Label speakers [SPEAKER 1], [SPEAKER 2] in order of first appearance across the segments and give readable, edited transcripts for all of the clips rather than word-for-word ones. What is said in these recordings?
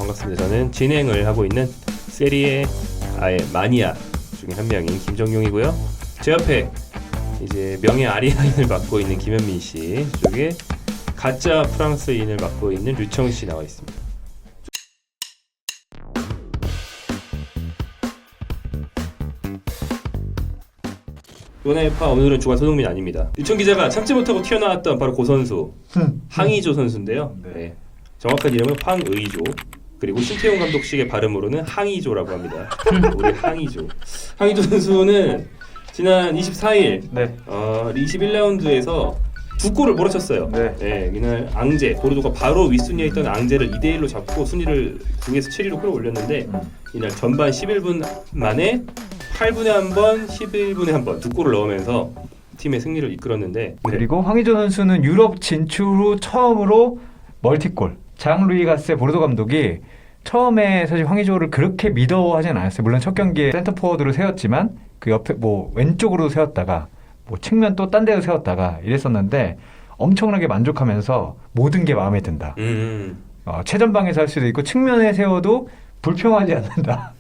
[SPEAKER 1] 반갑습니다. 저는 진행을 하고 있는 세리에 아의 마니아 중에 한 명인 김정용이고요. 제 옆에 이제 명예 아리아인을 맡고 있는 김현민 씨, 쪽에 가짜 프랑스인을 맡고 있는 류청 씨 나와 있습니다. 이번에 오늘은 주간 손흥민 아닙니다. 류청 기자가 참지 못하고 튀어나왔던 바로 고 선수 황의조 선수인데요. 네. 정확한 이름은 황의조, 그리고 신태용 감독식의 발음으로는 항의조라고 합니다. 우리 항의조. 항의조 선수는 지난 24일 21라운드에서 두 골을 몰아쳤어요. 이날 앙제, 보르도가 바로 윗순위에 있던 앙제를 2대1로 잡고 순위를 9에서 7위로 끌어올렸는데 이날 전반 11분 만에 8분에 한 번, 11분에 한 번 두 골을 넣으면서 팀의 승리를 이끌었는데,
[SPEAKER 2] 그리고 황의조 선수는 유럽 진출 후 처음으로 멀티골. 장 루이 가세 보르도 감독이 처음에 사실 황의조를 그렇게 믿어하진 않았어요. 물론 첫 경기에 센터 포워드로 세웠지만 그 옆에 뭐 왼쪽으로 세웠다가 뭐 측면 또 딴 데로 세웠다가 이랬었는데 엄청나게 만족하면서 모든 게 마음에 든다. 최전방에서 할 수도 있고 측면에 세워도 불평하지 않는다.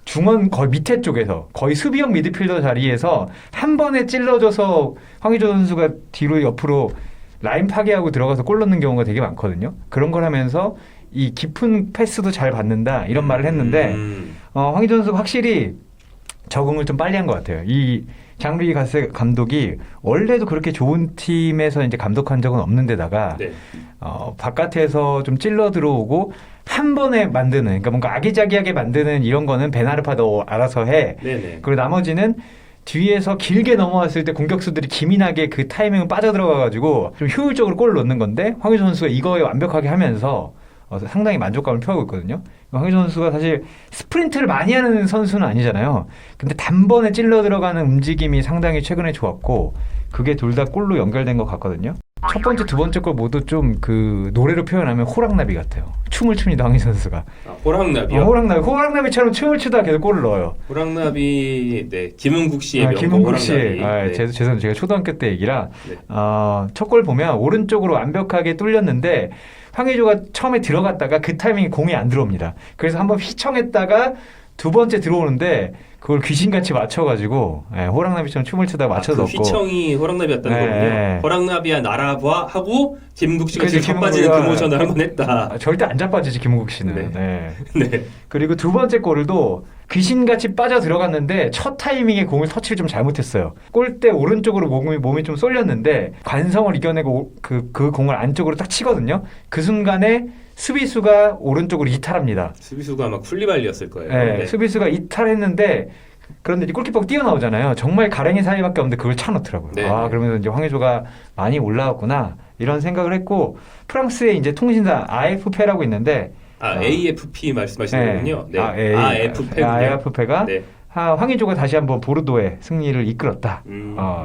[SPEAKER 2] 중원 거의 밑에 쪽에서 거의 수비형 미드필더 자리에서 한 번에 찔러줘서 황의조 선수가 뒤로 옆으로 라인 파괴하고 들어가서 골 넣는 경우가 되게 많거든요. 그런 걸 하면서 이 깊은 패스도 잘 받는다 이런 말을 했는데 황의조 선수가 확실히 적응을 좀 빨리 한 것 같아요. 이 장루이 가세 감독이 원래도 그렇게 좋은 팀에서 이제 감독한 적은 없는 데다가 바깥에서 좀 찔러 들어오고 한 번에 만드는, 그러니까 뭔가 아기자기하게 만드는 이런 거는 베나르파 너 알아서 해. 그리고 나머지는 뒤에서 길게 넘어왔을 때 공격수들이 기민하게 그 타이밍을 빠져들어가가지고 좀 효율적으로 골을 넣는 건데 황의조 선수가 이거에 완벽하게 하면서 상당히 만족감을 표하고 있거든요. 황의조 선수가 사실 스프린트를 많이 하는 선수는 아니잖아요. 근데 단번에 찔러 들어가는 움직임이 상당히 최근에 좋았고 그게 둘 다 골로 연결된 것 같거든요. 첫 번째, 두 번째 골 모두 좀 그 노래로 표현하면 호랑나비 같아요. 춤을 춥니다, 황의조 선수가.
[SPEAKER 1] 호랑나비요?
[SPEAKER 2] 호랑나비처럼 춤을 추다 계속 골을 넣어요.
[SPEAKER 1] 호랑나비, 김은국 씨의 명곡
[SPEAKER 2] 김은국 씨.
[SPEAKER 1] 호랑나비.
[SPEAKER 2] 죄송합니다. 제가 초등학교 때 얘기라. 첫 골 보면 오른쪽으로 완벽하게 뚫렸는데 황의조가 처음에 들어갔다가 그 타이밍에 공이 안 들어옵니다. 그래서 한번 휘청했다가 두 번째 들어오는데 그걸 귀신같이 맞춰가지고 호랑나비처럼 춤을 추다가 맞춰 넣고.
[SPEAKER 1] 그 휘청이 호랑나비였다는 거군요. 호랑나비야 날아봐 하고 김은국 씨가 지금 자빠지는 그 모션을 한번 했다.
[SPEAKER 2] 절대 안 자빠지지 김은국 씨는.
[SPEAKER 1] 네.
[SPEAKER 2] 그리고 두 번째 골도 귀신같이 빠져 들어갔는데 첫 타이밍에 공을 터치를 좀 잘못했어요. 골대 오른쪽으로 몸이 좀 쏠렸는데 관성을 이겨내고 그 공을 안쪽으로 딱 치거든요. 그 순간에 수비수가 오른쪽으로 이탈합니다.
[SPEAKER 1] 수비수가 아마 쿨리발리였을 거예요.
[SPEAKER 2] 수비수가 이탈했는데 그런데 이제 골키퍼가 뛰어나오잖아요. 정말 가랭이 사이밖에 없는데 그걸 차놓더라고요. 그러면서 이제 황의조가 많이 올라왔구나 이런 생각을 했고, 프랑스의 이제 통신사 AFP라고 있는데
[SPEAKER 1] AFP 말씀하시는 거군요.
[SPEAKER 2] AFP가 황의조가 다시 한번 보르도의 승리를 이끌었다.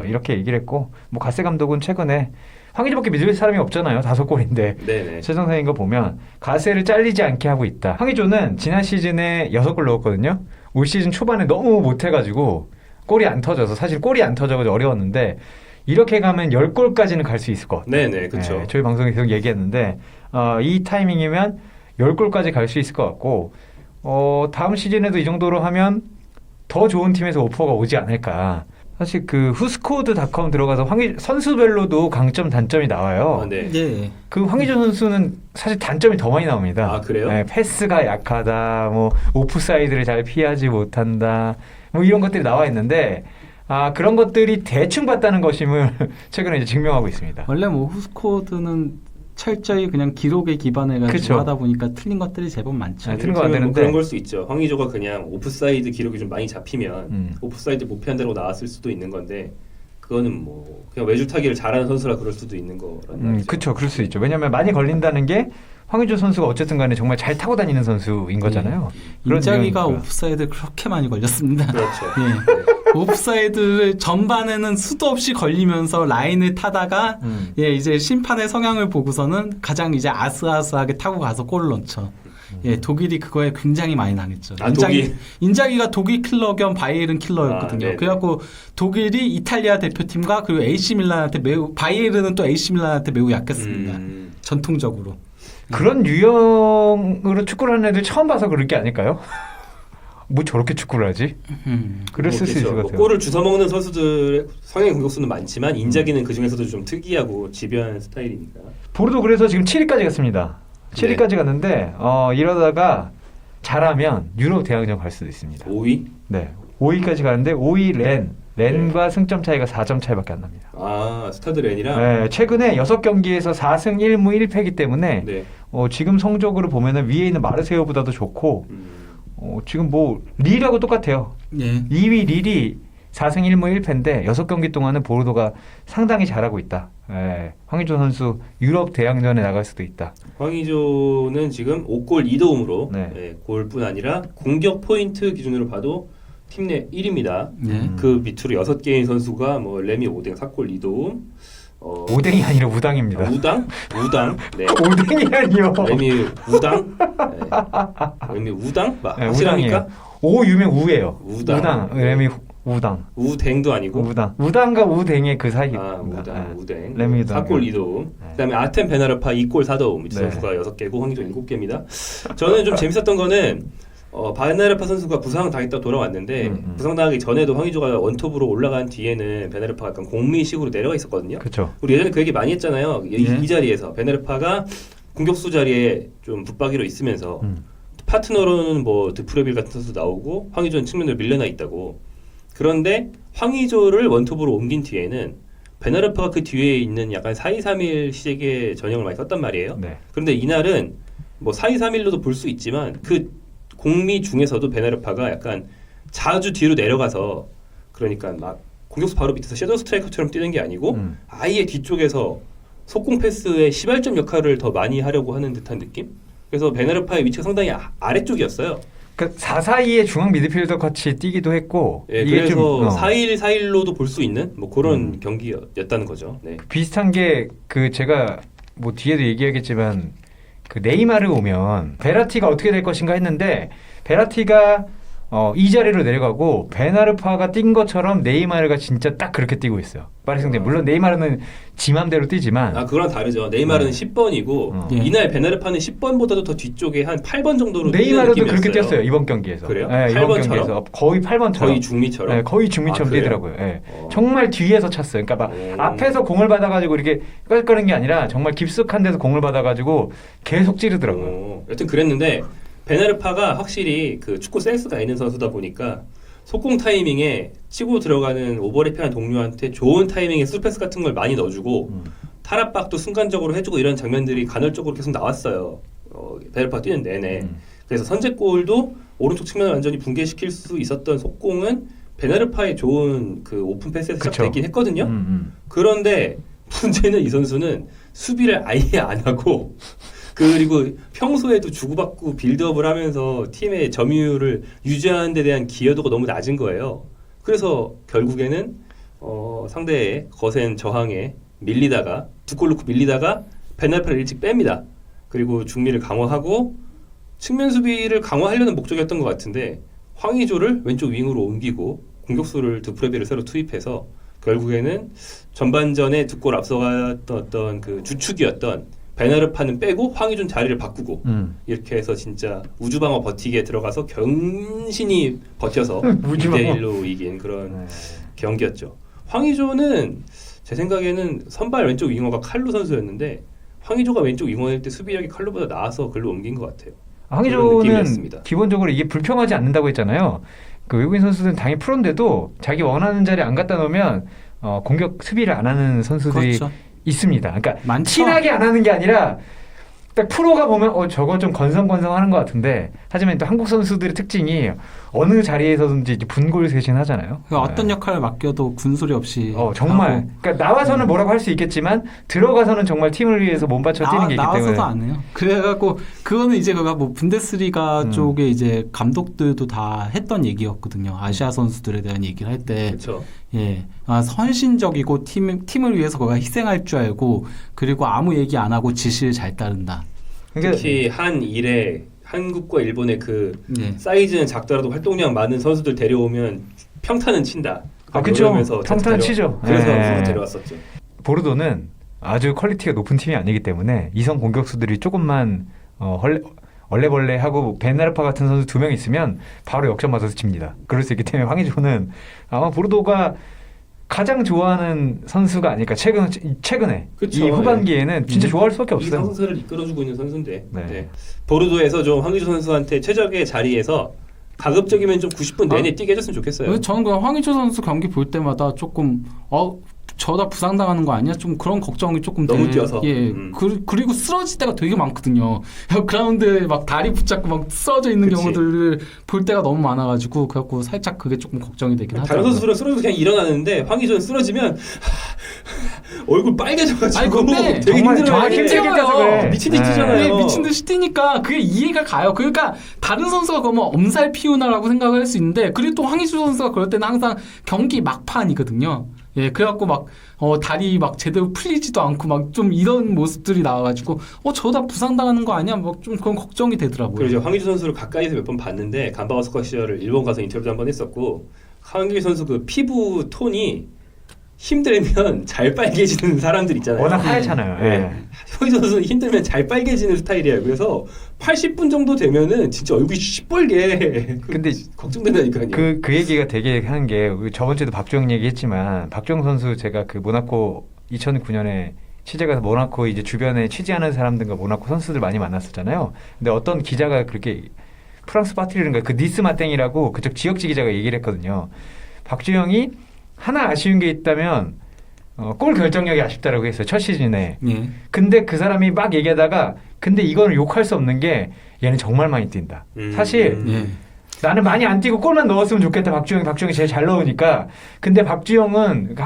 [SPEAKER 2] 이렇게 얘기를 했고, 뭐 가세 감독은 최근에 황의조밖에 믿을 사람이 없잖아요. 5골인데 최정상인 거 보면 가세를 잘리지 않게 하고 있다. 황의조는 지난 시즌에 6골 넣었거든요. 올 시즌 초반에 너무 못해가지고 골이 안 터져서, 사실 골이 안 터져서 어려웠는데 이렇게 가면 10골까지는 갈 수 있을 것 같아요.
[SPEAKER 1] 그렇죠.
[SPEAKER 2] 저희 방송에 계속 얘기했는데 이 타이밍이면 10골까지 갈 수 있을 것 같고, 다음 시즌에도 이 정도로 하면 더 좋은 팀에서 오퍼가 오지 않을까. 사실 그 후스코드닷컴 들어가서 선수별로도 강점 단점이 나와요. 그 황의조 선수는 사실 단점이 더 많이 나옵니다.
[SPEAKER 1] 그래요?
[SPEAKER 2] 패스가 약하다, 뭐 오프사이드를 잘 피하지 못한다, 뭐 이런 것들이 나와 있는데 그런 것들이 대충 봤다는 것임을 최근에 이제 증명하고 있습니다.
[SPEAKER 3] 원래 뭐 후스코드는 철저히 그냥 기록에 기반해가지고 하다 보니까 틀린 것들이 제법 많죠.
[SPEAKER 2] 틀린 거 안 되는데
[SPEAKER 1] 그런 걸 수 있죠. 황의조가 그냥 오프사이드 기록이 좀 많이 잡히면 오프사이드 못 피한다고 나왔을 수도 있는 건데, 그거는 뭐 그냥 외줄타기를 잘하는 선수라 그럴 수도 있는 거라는 거죠.
[SPEAKER 2] 그렇죠. 그럴 수 있죠. 왜냐하면 많이 걸린다는 게 황의조 선수가 어쨌든 간에 정말 잘 타고 다니는 선수인 거잖아요.
[SPEAKER 3] 인자기가 오프사이드 그렇게 많이 걸렸습니다.
[SPEAKER 1] 그렇죠.
[SPEAKER 3] 오프사이드를 전반에는 수도 없이 걸리면서 라인을 타다가 이제 심판의 성향을 보고서는 가장 이제 아슬아슬하게 타고 가서 골을 넣죠. 독일이 그거에 굉장히 많이 당했죠. 인자기가 독일 킬러 겸 바이에른 킬러였거든요. 그래갖고 독일이 이탈리아 대표팀과 그리고 AC 밀란한테 바이에른은 또 AC 밀란한테 매우 약했습니다. 전통적으로.
[SPEAKER 2] 그런 유형으로 축구를 하는 애들 처음 봐서 그럴 게 아닐까요? 뭐 저렇게 축구를 하지? 그랬을 수 있을 것 같아요.
[SPEAKER 1] 골을 주워먹는 선수들 성향 공격수는 많지만 인자기는 그 중에서도 좀 특이하고 집요한 스타일이니까.
[SPEAKER 2] 보르도 그래서 지금 7위까지 갔습니다. 7위까지 갔는데 이러다가 잘하면 유럽 대항전 갈 수도 있습니다.
[SPEAKER 1] 5위?
[SPEAKER 2] 네, 5위까지 가는데 5위 렌과 승점 차이가 4점 차이밖에 안 납니다.
[SPEAKER 1] 아, 스타드 렌이랑?
[SPEAKER 2] 네, 최근에 6경기에서 4승 1무 1패이기 때문에
[SPEAKER 1] 네.
[SPEAKER 2] 지금 성적으로 보면은 위에 있는 마르세유보다도 좋고 지금 뭐 릴하고 똑같아요.
[SPEAKER 3] 예.
[SPEAKER 2] 2위 릴이 4승 1무 1패인데 6경기 동안은 보르도가 상당히 잘하고 있다. 예, 황의조 선수 유럽 대항전에 나갈 수도 있다.
[SPEAKER 1] 황의조는 지금 5골 2도움으로
[SPEAKER 2] 네.
[SPEAKER 1] 골뿐 아니라 공격 포인트 기준으로 봐도 팀 내 1위입니다.
[SPEAKER 3] 예.
[SPEAKER 1] 그 밑으로 6개인 선수가 뭐 레미 5댕 4골 2도움,
[SPEAKER 2] 오뎅이 아니라 우당입니다.
[SPEAKER 1] 우당? 네.
[SPEAKER 2] 오뎅이 아니요.
[SPEAKER 1] 레미 우당? 네. 레미 우당?
[SPEAKER 2] 네,
[SPEAKER 1] 확실합니까?
[SPEAKER 2] 우당이에요. 오 유명 우예요.
[SPEAKER 1] 우당.
[SPEAKER 2] 레미 우당.
[SPEAKER 1] 우댕도 아니고.
[SPEAKER 2] 우당과 우댕의 그 사이.
[SPEAKER 1] 우댕.
[SPEAKER 2] 레미 우당.
[SPEAKER 1] 4골 2도움. 그다음에 아텐 베나르파 2골 4도움. 이
[SPEAKER 2] 네.
[SPEAKER 1] 선수가 6개고 황의조 7개입니다. 저는 좀 재밌었던 거는 베나르파 선수가 부상 당했다 돌아왔는데 부상 당하기 전에도 황의조가 원톱으로 올라간 뒤에는 베나르파가 약간 공미식으로 내려가 있었거든요.
[SPEAKER 2] 그렇죠.
[SPEAKER 1] 우리 예전에 그 얘기 많이 했잖아요.
[SPEAKER 3] 예.
[SPEAKER 1] 이 자리에서 베나르파가 공격수 자리에 좀 붙박이로 있으면서 파트너로는 뭐 드프레빌 같은 선수 나오고 황의조는 측면으로 밀려나 있다고. 그런데 황의조를 원톱으로 옮긴 뒤에는 베나르파가 그 뒤에 있는 약간 4-2-3-1 시작의 전형을 많이 썼단 말이에요.
[SPEAKER 2] 네.
[SPEAKER 1] 그런데 이날은 뭐 4-2-3-1로도 볼 수 있지만 그 공미 중에서도 베나르파가 약간 자주 뒤로 내려가서 그러니까 막 공격수 바로 밑에서 섀도우 스트라이커처럼 뛰는 게 아니고 아예 뒤쪽에서 속공 패스의 시발점 역할을 더 많이 하려고 하는 듯한 느낌? 그래서 베나르파의 위치가 상당히 아래쪽이었어요.
[SPEAKER 2] 그 4-4-2의 중앙 미드필더 같이 뛰기도 했고
[SPEAKER 1] 예,
[SPEAKER 2] 이게
[SPEAKER 1] 그래서
[SPEAKER 2] 좀
[SPEAKER 1] 4-1-4-1로도 볼 수 있는 뭐 그런 경기였다는 거죠. 네.
[SPEAKER 2] 비슷한 게 그 제가 뭐 뒤에도 얘기하겠지만 그 네이마르 오면 베라티가 어떻게 될 것인가 했는데 베라티가 이 자리로 내려가고 베나르파가 뛴 것처럼 네이마르가 진짜 딱 그렇게 뛰고 있어요. 파리 생제르맹. 물론 네이마르는 지 맘대로 뛰지만
[SPEAKER 1] 그거랑 다르죠. 네이마르는 10번이고 이날 베나르파는 10번보다도 더 뒤쪽에 한 8번 정도로
[SPEAKER 2] 네이마르도 그렇게 뛰었어요. 이번 경기에서.
[SPEAKER 1] 그래요?
[SPEAKER 2] 네, 이번
[SPEAKER 1] 8번처럼?
[SPEAKER 2] 경기에서 거의 8번처럼.
[SPEAKER 1] 거의 중미처럼?
[SPEAKER 2] 네, 거의 중미처럼
[SPEAKER 1] 그래요?
[SPEAKER 2] 뛰더라고요. 네. 정말 뒤에서 찼어요. 그러니까 막 앞에서 공을 받아가지고 이렇게 껄끄는 게 아니라 정말 깊숙한 데서 공을 받아가지고 계속 찌르더라고요.
[SPEAKER 1] 여튼 그랬는데 베나르파가 확실히 그 축구 센스가 있는 선수다 보니까 속공 타이밍에 치고 들어가는 오버래핑한 동료한테 좋은 타이밍에 스루패스 같은 걸 많이 넣어주고 탈압박도 순간적으로 해주고 이런 장면들이 간헐적으로 계속 나왔어요. 베나르파 뛰는 내내. 그래서 선제골도 오른쪽 측면을 완전히 붕괴시킬 수 있었던 속공은 베나르파의 좋은 그 오픈 패스에서 시작됐긴 했거든요. 그런데 문제는 이 선수는 수비를 아예 안 하고 그리고 평소에도 주고받고 빌드업을 하면서 팀의 점유율을 유지하는 데 대한 기여도가 너무 낮은 거예요. 그래서 결국에는 상대의 거센 저항에 밀리다가 두 골 넣고 밀리다가 베나르파를 일찍 뺍니다. 그리고 중미를 강화하고 측면 수비를 강화하려는 목적이었던 것 같은데 황의조를 왼쪽 윙으로 옮기고 공격수를 드프레비를 새로 투입해서 결국에는 전반전에 두 골 앞서갔던 어떤 그 주축이었던 베나르파는 빼고 황의조는 자리를 바꾸고 이렇게 해서 진짜 우주방어 버티기에 들어가서 견신이 버텨서 2대1로 이긴 그런 경기였죠. 황의조는 제 생각에는 선발 왼쪽 윙어가 칼루 선수였는데 황의조가 왼쪽 윙어일 때 수비력이 칼루보다 나아서 글로 옮긴 것 같아요.
[SPEAKER 2] 황의조는 기본적으로 이게 불평하지 않는다고 했잖아요. 그 외국인 선수들은 당연히 프로인데도 자기 원하는 자리에 안 갖다 놓으면 공격 수비를 안 하는 선수들이
[SPEAKER 3] 그렇죠.
[SPEAKER 2] 있습니다. 그러니까
[SPEAKER 3] 많죠.
[SPEAKER 2] 티나게 안 하는 게 아니라 딱 프로가 보면 저거 좀 건성건성하는 것 같은데 하지만 또 한국 선수들의 특징이 어느 자리에서든지 이제 분골쇄신 하잖아요.
[SPEAKER 3] 어떤 역할을 맡겨도 군소리 없이
[SPEAKER 2] 정말
[SPEAKER 3] 하고.
[SPEAKER 2] 그러니까 나와서는 뭐라고 할 수 있겠지만 들어가서는 정말 팀을 위해서 몸바쳐 뛰는 게 있기 때문에
[SPEAKER 3] 나와서도 안 해요. 그래갖고 그거는 이제 그가 뭐 분데스리가 쪽에 이제 감독들도 다 했던 얘기였거든요. 아시아 선수들에 대한 얘기를 할 때,
[SPEAKER 1] 그렇죠.
[SPEAKER 3] 예, 선신적이고 팀을 위해서 그가 희생할 줄 알고 그리고 아무 얘기 안 하고 지시를 잘 따른다.
[SPEAKER 1] 특히 한일에 한국과 일본의 그 사이즈는 작더라도 활동량 많은 선수들 데려오면 평타는 친다.
[SPEAKER 2] 그렇죠. 평타는 치죠.
[SPEAKER 1] 그래서 데려왔었죠.
[SPEAKER 2] 보르도는 아주 퀄리티가 높은 팀이 아니기 때문에 이선 공격수들이 조금만 얼레벌레하고 베나르파 같은 선수 2명 있으면 바로 역전 맞아서 집니다. 그럴 수 있기 때문에 황의조는 아마 보르도가 가장 좋아하는 선수가 아닐까. 최근에
[SPEAKER 1] 그쵸,
[SPEAKER 2] 이 후반기에는 진짜 좋아할 수밖에
[SPEAKER 1] 이
[SPEAKER 2] 없어요.
[SPEAKER 1] 상승세를 이끌어주고 있는 선수인데
[SPEAKER 2] 네.
[SPEAKER 1] 네. 보르도에서 좀 황의조 선수한테 최적의 자리에서 가급적이면 좀 90분 내내 뛰게 해줬으면 좋겠어요.
[SPEAKER 3] 저는 그 황의조 선수 경기 볼 때마다 조금 저다 부상당하는 거 아니야? 좀 그런 걱정이 조금
[SPEAKER 1] 너무 뛰어서.
[SPEAKER 3] 예. 그리고 쓰러질 때가 되게 많거든요. 그라운드에 막 다리 붙잡고 막 쓰러져 있는
[SPEAKER 1] 그치.
[SPEAKER 3] 경우들을 볼 때가 너무 많아가지고 그래갖고 살짝 그게 조금 걱정이 되긴
[SPEAKER 1] 다른
[SPEAKER 3] 하더라고요.
[SPEAKER 1] 선수들은 쓰러져서 그냥 일어나는데 황의조는 쓰러지면 얼굴 빨개져가지고
[SPEAKER 3] 아니, 근데
[SPEAKER 1] 되게
[SPEAKER 2] 정말
[SPEAKER 1] 힘들어요.
[SPEAKER 2] 힘들게 뛰어서 그래.
[SPEAKER 1] 미친 듯이
[SPEAKER 2] 네.
[SPEAKER 1] 뛰잖아요.
[SPEAKER 3] 네, 미친 듯이 뛰니까 그게 이해가 가요. 그러니까 다른 선수가 그러면 엄살 피우나라고 생각을 할 수 있는데 그리고 또 황의조 선수가 그럴 때는 항상 경기 막판이거든요. 예, 그래갖고 막 다리 막 제대로 풀리지도 않고 막 좀 이런 모습들이 나와가지고 저다 부상당하는 거 아니야? 막 좀 그런 걱정이 되더라고요.
[SPEAKER 1] 그리고 이제 황의조 선수를 가까이서 몇 번 봤는데 간바와 스쿼 시절을 일본 가서 인터뷰도 한번 했었고 황의조 선수 그 피부 톤이 힘들면 잘 빨개지는 사람들 있잖아요.
[SPEAKER 2] 워낙 하얗잖아요.
[SPEAKER 1] 네.
[SPEAKER 2] 예.
[SPEAKER 1] 황의조 선수는 힘들면 잘 빨개지는 스타일이에요. 그래서 80분 정도 되면은 진짜 얼굴이 시뻘게.
[SPEAKER 2] 근데
[SPEAKER 1] 걱정된다니까요.
[SPEAKER 2] 그 얘기가 되게 하는 게 저번 주에도 박주영 얘기했지만 박주영 선수 제가 그 모나코 2009년에 취재 가서 모나코 이제 주변에 취재하는 사람들과 모나코 선수들 많이 만났었잖아요. 근데 어떤 기자가 그렇게 프랑스 파트리인가 그 니스 마땡이라고 그쪽 지역지 기자가 얘기를 했거든요. 박주영이 하나 아쉬운 게 있다면 골 결정력이 아쉽다라고 했어요. 첫 시즌에.
[SPEAKER 3] 예.
[SPEAKER 2] 근데 그 사람이 막 얘기하다가 근데 이거는 욕할 수 없는 게 얘는 정말 많이 뛴다. 사실
[SPEAKER 3] 예.
[SPEAKER 2] 나는 많이 안 뛰고 골만 넣었으면 좋겠다. 박주영이 제일 잘 넣으니까. 근데 박주영은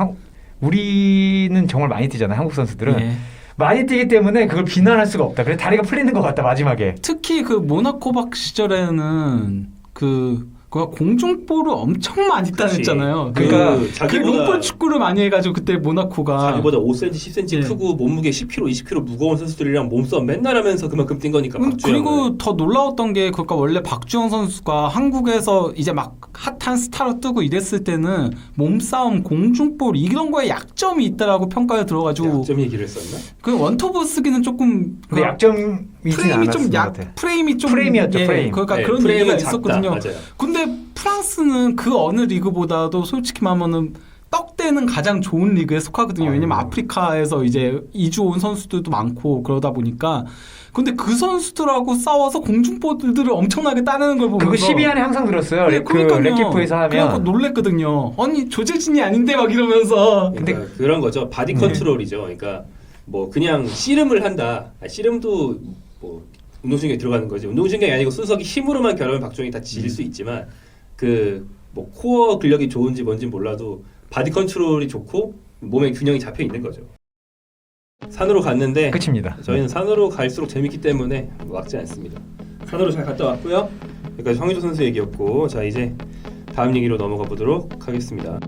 [SPEAKER 2] 우리는 정말 많이 뛰잖아요. 한국 선수들은.
[SPEAKER 3] 예.
[SPEAKER 2] 많이 뛰기 때문에 그걸 비난할 수가 없다. 그래 다리가 풀리는 것 같다. 마지막에.
[SPEAKER 3] 특히 그 모나코박 시절에는 그 공중볼을 엄청 많이 따냈잖아요.
[SPEAKER 2] 그러니까
[SPEAKER 3] 그 롱볼 축구를 많이 해가지고 그때 모나코가
[SPEAKER 1] 자기보다 5cm, 10cm
[SPEAKER 3] 예.
[SPEAKER 1] 크고 몸무게 10kg, 20kg 무거운 선수들이랑 몸싸움 맨날 하면서 그만큼 뛴 거니까. 박주영은.
[SPEAKER 3] 그리고 더 놀라웠던 게 그러니까 원래 박주영 선수가 한국에서 이제 막 핫한 스타로 뜨고 이랬을 때는 몸싸움, 공중볼 이런 거에 약점이 있다라고 평가에 들어가지고
[SPEAKER 1] 약점 얘기를 했었나?
[SPEAKER 3] 그 원톱을 쓰기는 조금
[SPEAKER 2] 근데 약점이진
[SPEAKER 3] 프레임이 좀
[SPEAKER 2] 않았을 것 같아.
[SPEAKER 3] 프레임이 좀
[SPEAKER 2] 프레임이었죠,
[SPEAKER 3] 예,
[SPEAKER 2] 프레임.
[SPEAKER 3] 그러니까
[SPEAKER 1] 네,
[SPEAKER 3] 그런
[SPEAKER 1] 프레임은
[SPEAKER 3] 얘기가
[SPEAKER 1] 작다.
[SPEAKER 3] 있었거든요.
[SPEAKER 1] 맞아요.
[SPEAKER 3] 근데 프랑스는 그 어느 리그보다도 솔직히 말하면은 떡대는 가장 좋은 리그에 속하거든요. 왜냐면 아프리카에서 이제 이주 온 선수들도 많고 그러다 보니까 근데 그 선수들하고 싸워서 공중볼들을 엄청나게 따내는 걸 보면서
[SPEAKER 2] 그거 12안에 항상 들었어요.
[SPEAKER 3] 네,
[SPEAKER 2] 그
[SPEAKER 3] 그러니까요.
[SPEAKER 2] 렉키프에서
[SPEAKER 3] 그래갖고
[SPEAKER 2] 하면.
[SPEAKER 3] 놀랬거든요. 아니 조재진이 아닌데 막 이러면서
[SPEAKER 1] 그러니까 그런 거죠. 바디 컨트롤이죠. 그러니까 뭐 그냥 씨름을 한다. 씨름도 뭐 운동신경이 들어가는 거지. 운동신경이 아니고 순수하게 힘으로만 겨루면 박주영이 다 질 수 있지만 그 뭐 코어 근력이 좋은지 뭔지 몰라도 바디 컨트롤이 좋고 몸의 균형이 잡혀 있는 거죠. 산으로 갔는데
[SPEAKER 2] 끝입니다.
[SPEAKER 1] 저희는 산으로 갈수록 재밌기 때문에 막지 않습니다. 산으로 잘 갔다 왔고요. 여기까지 황의조 선수 얘기였고 자 이제 다음 얘기로 넘어가 보도록 하겠습니다.